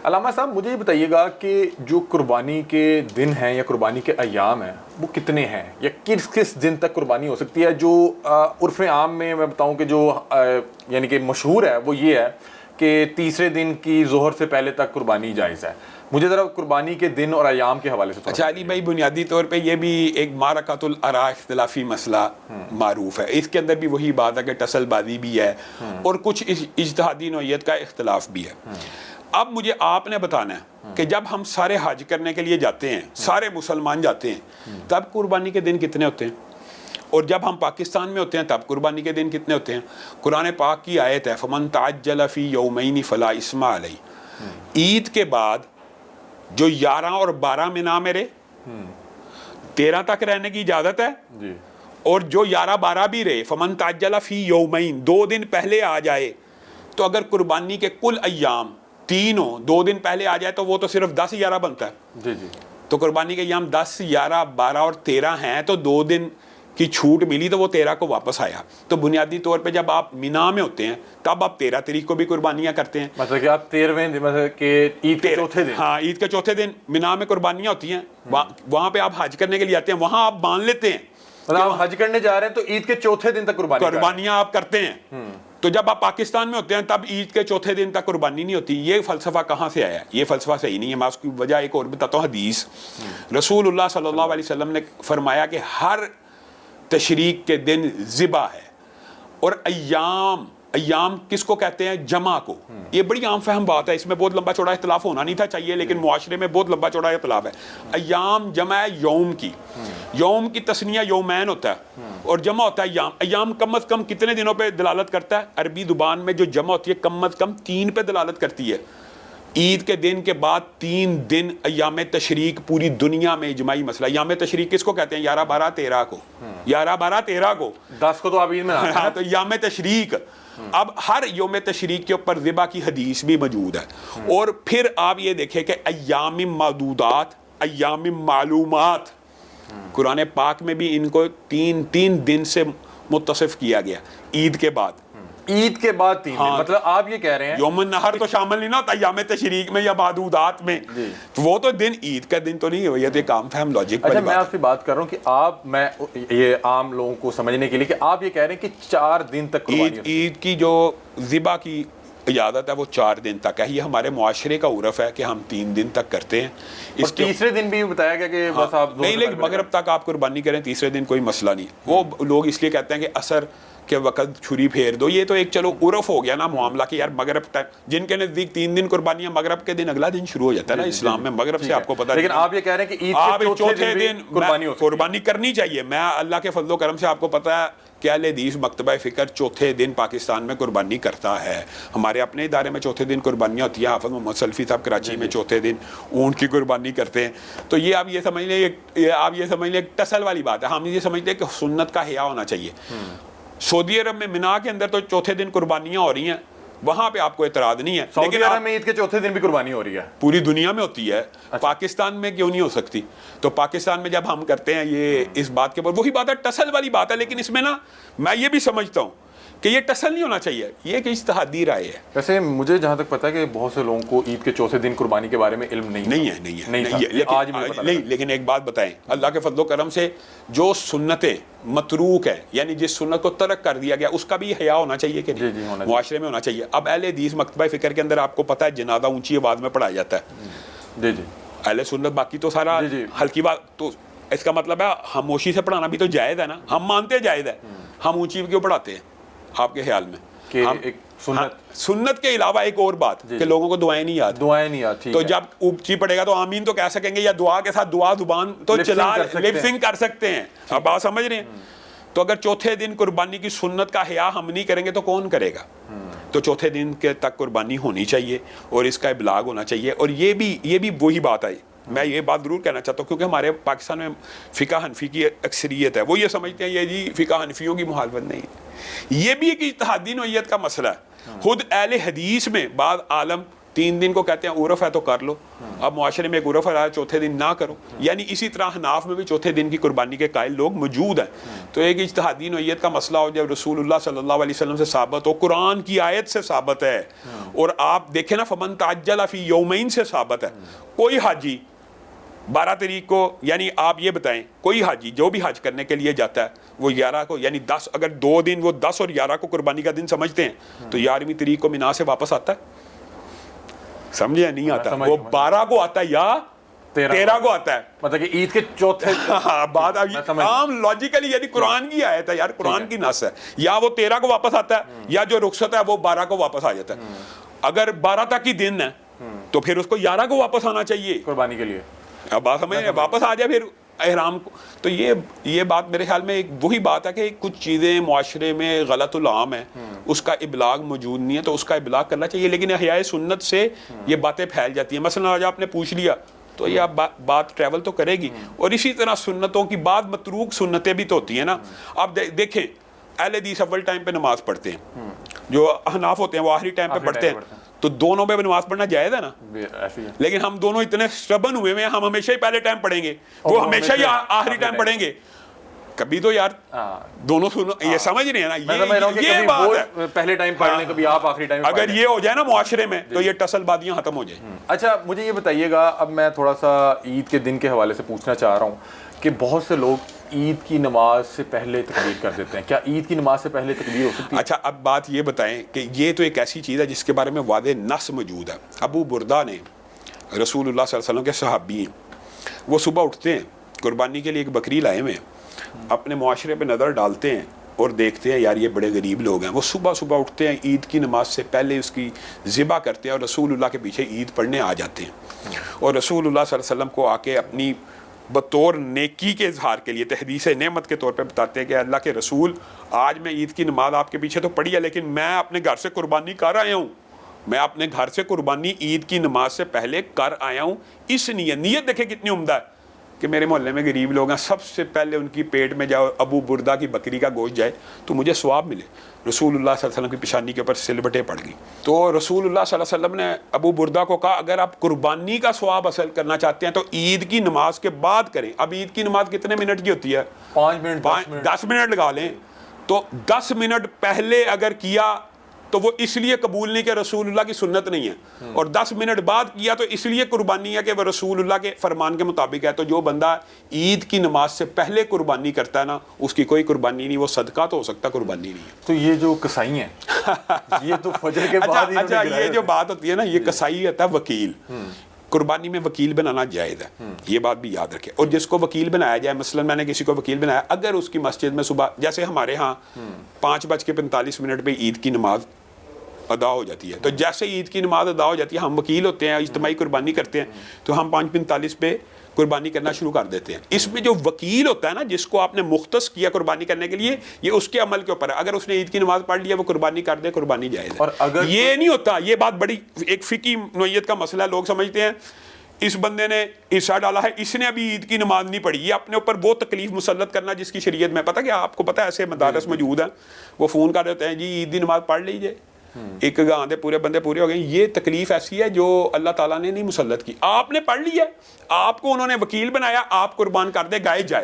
علامہ صاحب مجھے یہ بتائیے گا کہ جو قربانی کے دن ہیں یا قربانی کے ایام ہیں وہ کتنے ہیں یا کس کس دن تک قربانی ہو سکتی ہے؟ جو عرف عام میں بتاؤں کہ جو یعنی کہ مشہور ہے وہ یہ ہے کہ تیسرے دن کی ظہر سے پہلے تک قربانی جائز ہے. مجھے ذرا قربانی کے دن اور ایام کے حوالے سے اچھا علی بھائی، بنیادی طور پہ یہ بھی ایک معرکۃ الآراء اختلافی مسئلہ معروف ہے. اس کے اندر بھی وہی بات ہے کہ ٹسل بازی بھی ہے اور کچھ اجتہادی نوعیت کا اختلاف بھی ہے. اب مجھے آپ نے بتانا ہے کہ جب ہم سارے حج کرنے کے لیے جاتے ہیں، سارے مسلمان جاتے ہیں، تب قربانی کے دن کتنے ہوتے ہیں؟ اور جب ہم پاکستان میں ہوتے ہیں تب قربانی کے دن کتنے ہوتے ہیں؟ قرآن پاک کی آیت ہے فمن تعجل فی یومین فلا اثم علیہ. عید کے بعد جو 11 اور 12 مینا میں رہے 13 تک رہنے کی اجازت ہے جی، اور جو 11 12 بھی رہے فمن تعجل فی یومین 2 دن پہلے آ جائے. تو اگر قربانی کے کل ایام 3 ہو، 2 دن پہلے آ جائے تو وہ تو صرف 10 11 بنتا ہے. جی جی. تو قربانی کے ایام 10 11 12 اور 13 ہیں تو 2 دن کی چھوٹ ملی تو وہ 13 کو واپس آیا. تو بنیادی طور پہ جب آپ مینا میں ہوتے ہیں تب آپ 13 تاریخ کو بھی قربانیاں کرتے ہیں. مطلب کہ آپ 13ویں دن، مطلب کہ عید کے چوتھے دن. ہاں، عید کے چوتھے دن مینا میں قربانیاں ہوتی ہیں. وہاں پہ آپ حج کرنے کے لیے آتے ہیں، وہاں آپ باندھ لیتے ہیں. مطلب آپ حج کرنے جا رہے ہیں تو عید کے چوتھے دن تک قربانیاں آپ کرتے ہیں. تو جب آپ پاکستان میں ہوتے ہیں تب عید کے چوتھے دن تک قربانی نہیں ہوتی. یہ فلسفہ کہاں سے آیا؟ یہ فلسفہ صحیح نہیں ہے. میں اس کی وجہ ایک اور بتاتا ہوں. حدیث رسول اللہ صلی اللہ علیہ وسلم نے فرمایا کہ ہر تشریق کے دن ذبح ہے. اور ایام کس کو کہتے ہیں؟ جمع کو. یہ بڑی عام فہم بات ہے، اس میں بہت لمبا چوڑا اختلاف ہونا نہیں تھا چاہیے، لیکن معاشرے میں بہت لمبا چوڑا اختلاف ہے. ایام جمع ہے یوم کی. یوم کی تسنیہ یومین ہوتا ہے اور جمع ہوتا ہے ایام. ایام کم از کم کتنے دنوں پہ دلالت کرتا ہے؟ عربی زبان میں جو جمع ہوتی ہے کم از کم 3 پہ دلالت کرتی ہے. عید کے دن کے بعد 3 دن ایام تشریق پوری دنیا میں اجماعی مسئلہ. ایام تشریق کس کو کہتے ہیں؟ 11 12 13 کو. 11 12 13 کو. 10 کو تو آپ عید میں تو ایام تشریق. اب ہر یوم تشریق کے اوپر ذبح کی حدیث بھی موجود ہے. اور پھر آپ یہ دیکھیں کہ ایام معدودات، ایام معلومات، قرآن پاک میں بھی ان کو 3 دن سے متصف کیا گیا. عید کے بعد، عید کے بعد 3 دن. مطلب آپ یہ کہہ رہے ہیں یوم النحر تو شامل نہیں نا ہوتا ایام تشریق میں یا معدودات میں. وہ تو دن عید کا دن تو نہیں ہے. یہ تو ایک عام فہم لاجک. اچھا، میں آپ سے بات کر رہا ہوں کہ میں یہ عام لوگوں کو سمجھنے کے لیے کہ آپ یہ کہہ رہے ہیں کہ 4 دن تک عید کی جو ذبح کی اجازت ہے وہ 4 دن تک ہے. یہ ہمارے معاشرے کا عرف ہے کہ ہم 3 دن تک کرتے ہیں. اس تیسرے دن بھی بتایا گیا کہ بس آپ نہیں، لیکن مغرب تک آپ قربانی کریں، تیسرے دن کوئی مسئلہ نہیں. وہ لوگ اس لیے کہتے ہیں کہ عصر کے وقت چھری پھیر دو. یہ تو ایک چلو عرف ہو گیا نا معاملہ کہ یار مغرب تک، جن کے نزدیک 3 دن قربانیاں، مغرب کے دن اگلا دن شروع ہو جاتا ہے نا اسلام میں. مغرب سے آپ کو پتا. لیکن آپ یہ کہہ رہے ہیں کہ عید کے چوتھے دن قربانی کرنی چاہیے. میں اللہ کے فضل و کرم سے آپ کو پتا ہے کہ اہل حدیث مکتبہ فکر چوتھے دن پاکستان میں قربانی کرتا ہے. ہمارے اپنے ادارے میں چوتھے دن قربانیاں ہوتی ہیں. حافظ محمد سلفی صاحب کراچی میں چوتھے دن اونٹ کی قربانی کرتے ہیں. تو یہ آپ یہ سمجھ لیں ایک ٹسل والی بات ہے. ہم یہ سمجھتے ہیں کہ سنت کا حیا ہونا چاہیے. سعودی عرب میں مینا کے اندر تو چوتھے دن قربانیاں ہو رہی ہیں، وہاں پہ آپ کو اعتراض نہیں ہے. سعودی عرب میں عید کے چوتھے دن بھی قربانی ہو رہی ہے. پوری دنیا میں ہوتی ہے. پاکستان میں کیوں نہیں ہو سکتی؟ تو پاکستان میں جب ہم کرتے ہیں یہ اس بات کے اوپر، وہی بات ہے ٹسل والی بات ہے. لیکن اس میں نا میں یہ بھی سمجھتا ہوں کہ یہ ٹسل نہیں ہونا چاہیے. یہ ایک اجتہادی رائے ہے. ویسے مجھے جہاں تک پتا ہے کہ بہت سے لوگوں کو عید کے چوتھے دن قربانی کے بارے میں علم نہیں ہے. لیکن ایک بات بتائیں، اللہ کے فضل و کرم سے جو سنتیں متروک ہے، یعنی جس سنت کو ترک کر دیا گیا، اس کا بھی حیا ہونا چاہیے کہ نہیں؟ معاشرے میں ہونا چاہیے. اب اہل حدیث مکتبہ فکر کے اندر آپ کو پتا ہے جنازہ اونچی آواز میں پڑھایا جاتا ہے. جی جی. اہل سنت باقی تو سارا ہلکی بات. تو اس کا مطلب ہے خاموشی سے پڑھانا بھی تو جائز ہے نا. ہم مانتے ہیں جائز ہے، ہم اونچی کیوں پڑھاتے ہیں آپ کے خیال میں؟ کہ سنت کے علاوہ ایک اور بات کہ لوگوں کو دعائیں نہیں آتی. تو جب اونچی پڑے گا تو آمین تو کہہ سکیں گے، یا دعا کے ساتھ دعا زبان تو چلا لپ سنگ کر سکتے ہیں. اب آپ سمجھ رہے ہیں؟ تو اگر چوتھے دن قربانی کی سنت کا حیا ہم نہیں کریں گے تو کون کرے گا؟ تو چوتھے دن کے تک قربانی ہونی چاہیے اور اس کا ابلاغ ہونا چاہیے. اور یہ بھی وہی بات آئی. میں یہ بات ضرور کہنا چاہتا ہوں کیونکہ ہمارے پاکستان میں فقہ حنفی کی اکثریت ہے. وہ یہ سمجھتے ہیں یہ جی فقہ حنفیوں کی مخالفت نہیں. یہ بھی ایک اجتہادی نوعیت کا مسئلہ ہے. خود اہل حدیث میں بعض عالم 3 دن کو کہتے ہیں عرف ہے تو کر لو. اب معاشرے میں ایک عرف آیا چوتھے دن نہ کرو. یعنی اسی طرح حناف میں بھی چوتھے دن کی قربانی کے قائل لوگ موجود ہیں. تو ایک اجتہادی نوعیت کا مسئلہ ہو جب رسول اللہ صلی اللہ علیہ وسلم سے ثابت ہو, قرآن کی آیت سے ثابت ہے, اور آپ دیکھیں نا فمن تعجل فی یومین سے ثابت ہے. کوئی حاجی 12 تاریخ کو, یعنی آپ یہ بتائیں کوئی حاجی جو بھی حج کرنے کے لیے جاتا ہے وہ 11 کو, یعنی 10, اگر 2 دن وہ 10 اور 11 کو قربانی کا دن سمجھتے ہیں تو 11ویں تاریخ کو مینا سے واپس آتا ہے. سمجھے نہیں آتا, وہ 12 کو آتا ہے یا 13 کو آتا ہے, مطلب کہ عید کے چوتھے. بات عام لاجیکلی, یعنی قرآن کی آیت ہے یار, قرآن کی نص ہے. یا وہ 13 کو واپس آتا ہے یا جو رخصت ہے وہ 12 کو واپس آ جاتا ہے. اگر 12 تک کی دن ہے تو پھر اس کو 11 کو واپس آنا چاہیے قربانی کے لیے. اب بات سمجھ واپس آ جائے پھر احرام کو. تو یہ بات میرے خیال میں وہی بات ہے کہ کچھ چیزیں معاشرے میں غلط العام ہے, اس کا ابلاغ موجود نہیں ہے, تو اس کا ابلاغ کرنا چاہیے. لیکن احیاء سنت سے یہ باتیں پھیل جاتی ہیں. مثلا آج آپ نے پوچھ لیا تو یہ بات ٹریول تو کرے گی. اور اسی طرح سنتوں کی بعض متروک سنتیں بھی تو ہوتی ہیں نا. آپ دیکھیں اہل حدیث اول ٹائم پہ نماز پڑھتے ہیں, جو حناف ہوتے ہیں وہ آخری ٹائم پہ پڑھتے ہیں, تو دونوں پہ نماز پڑھنا جائز ہے نا. لیکن ہم دونوں اتنے سٹبن ہوئے ہیں, ہم ہمیشہ ہی پہلے ٹائم پڑھیں گے, وہ ہمیشہ ہی آخری ٹائم پڑھیں گے. کبھی تو یار دونوں سنو, یہ سمجھ رہے ہیں نا, یہ بات ہے پہلے ٹائم پڑھنے, کبھی آپ آخری ٹائم. اگر یہ ہو جائے نا معاشرے میں تو یہ ٹسل بازیاں ختم ہو جائیں. اچھا مجھے یہ بتائیے گا, اب میں تھوڑا سا عید کے دن کے حوالے سے پوچھنا چاہ رہا ہوں کہ بہت سے لوگ عید کی نماز سے پہلے تکبیر کر دیتے ہیں. کیا عید کی نماز سے پہلے تکبیر ہو سکتی ہے؟ اچھا اب بات یہ بتائیں کہ یہ تو ایک ایسی چیز ہے جس کے بارے میں واضح نص موجود ہے. ابو بردہ نے, رسول اللہ صلی اللہ علیہ وسلم کے صحابی ہیں, وہ صبح اٹھتے ہیں, قربانی کے لیے ایک بکری لائے ہوئے ہیں, اپنے معاشرے پہ نظر ڈالتے ہیں اور دیکھتے ہیں یار یہ بڑے غریب لوگ ہیں. وہ صبح صبح اٹھتے ہیں, عید کی نماز سے پہلے اس کی ذبح کرتے ہیں اور رسول اللہ کے پیچھے عید پڑھنے آ جاتے ہیں. اور رسول اللہ صلی اللہ علیہ وسلم کو آ کے اپنی بطور نیکی کے اظہار کے لیے تحدیث نعمت کے طور پہ بتاتے ہیں کہ اللہ کے رسول, آج میں عید کی نماز آپ کے پیچھے تو پڑھی ہے, لیکن میں اپنے گھر سے قربانی کر آیا ہوں. میں اپنے گھر سے قربانی عید کی نماز سے پہلے کر آیا ہوں. اس نیت دیکھیں کتنی عمدہ ہے کہ میرے محلے میں غریب لوگ ہیں, سب سے پہلے ان کی پیٹ میں جاؤ ابو بردہ کی بکری کا گوشت جائے تو مجھے ثواب ملے. رسول اللہ صلی اللہ علیہ وسلم کی پیشانی کے اوپر سلبٹیں پڑ گئی. تو رسول اللہ صلی اللہ علیہ وسلم نے ابو بردہ کو کہا اگر آپ قربانی کا ثواب حاصل کرنا چاہتے ہیں تو عید کی نماز کے بعد کریں. اب عید کی نماز کتنے منٹ کی ہوتی ہے؟ 5 منٹ 10 منٹ لگا لیں. تو 10 منٹ پہلے اگر کیا تو وہ اس لیے قبول نہیں کہ رسول اللہ کی سنت نہیں ہے, اور 10 منٹ بعد کیا تو اس لیے قربانی ہے کہ وہ رسول اللہ کے فرمان کے مطابق ہے. تو جو بندہ عید کی نماز سے پہلے قربانی کرتا ہے نا, اس کی کوئی قربانی نہیں, وہ صدقہ تو ہو سکتا, قربانی نہیں ہے. تو یہ جو کسائی ہیں یہ تو فجر کے بعد. اچھا یہ جو بات ہوتی ہے نا, یہ کسائی ہوتا ہے وکیل. قربانی میں وکیل بنانا جائز ہے, یہ بات بھی یاد رکھیں. اور جس کو وکیل بنایا جائے, مثلا میں نے کسی کو وکیل بنایا, اگر اس کی مسجد میں صبح جیسے ہمارے ہاں 5:45 پہ عید کی نماز ادا ہو جاتی ہے, تو جیسے عید کی نماز ادا ہو جاتی ہے, ہم وکیل ہوتے ہیں, اجتماعی قربانی کرتے ہیں, تو ہم 5:45 پہ قربانی کرنا شروع کر دیتے ہیں. اس میں جو وکیل ہوتا ہے نا, جس کو آپ نے مختص کیا قربانی کرنے کے لیے, یہ اس کے عمل کے اوپر ہے. اگر اس نے عید کی نماز پڑھ لیا, وہ قربانی کر دے, قربانی جائز ہے. اور اگر یہ نہیں ہوتا, یہ بات بڑی ایک فقہی نوعیت کا مسئلہ ہے. لوگ سمجھتے ہیں اس بندے نے حصہ ڈالا ہے, اس نے ابھی عید کی نماز نہیں پڑھی. یہ اپنے اوپر وہ تکلیف مسلط کرنا جس کی شریعت میں, پتہ کیا آپ کو پتہ ہے ایسے مدارس موجود ہیں, وہ فون کر دیتے ہیں جی عید کی نماز پڑھ لیجیے, ایک گاہ دے پورے بندے پورے ہو گئے. یہ تکلیف ایسی ہے جو اللہ تعالیٰ نے نہیں مسلط کی, آپ نے پڑھ لی ہے, آپ کو انہوں نے وکیل بنایا, آپ قربان کر دے, گائے جائے.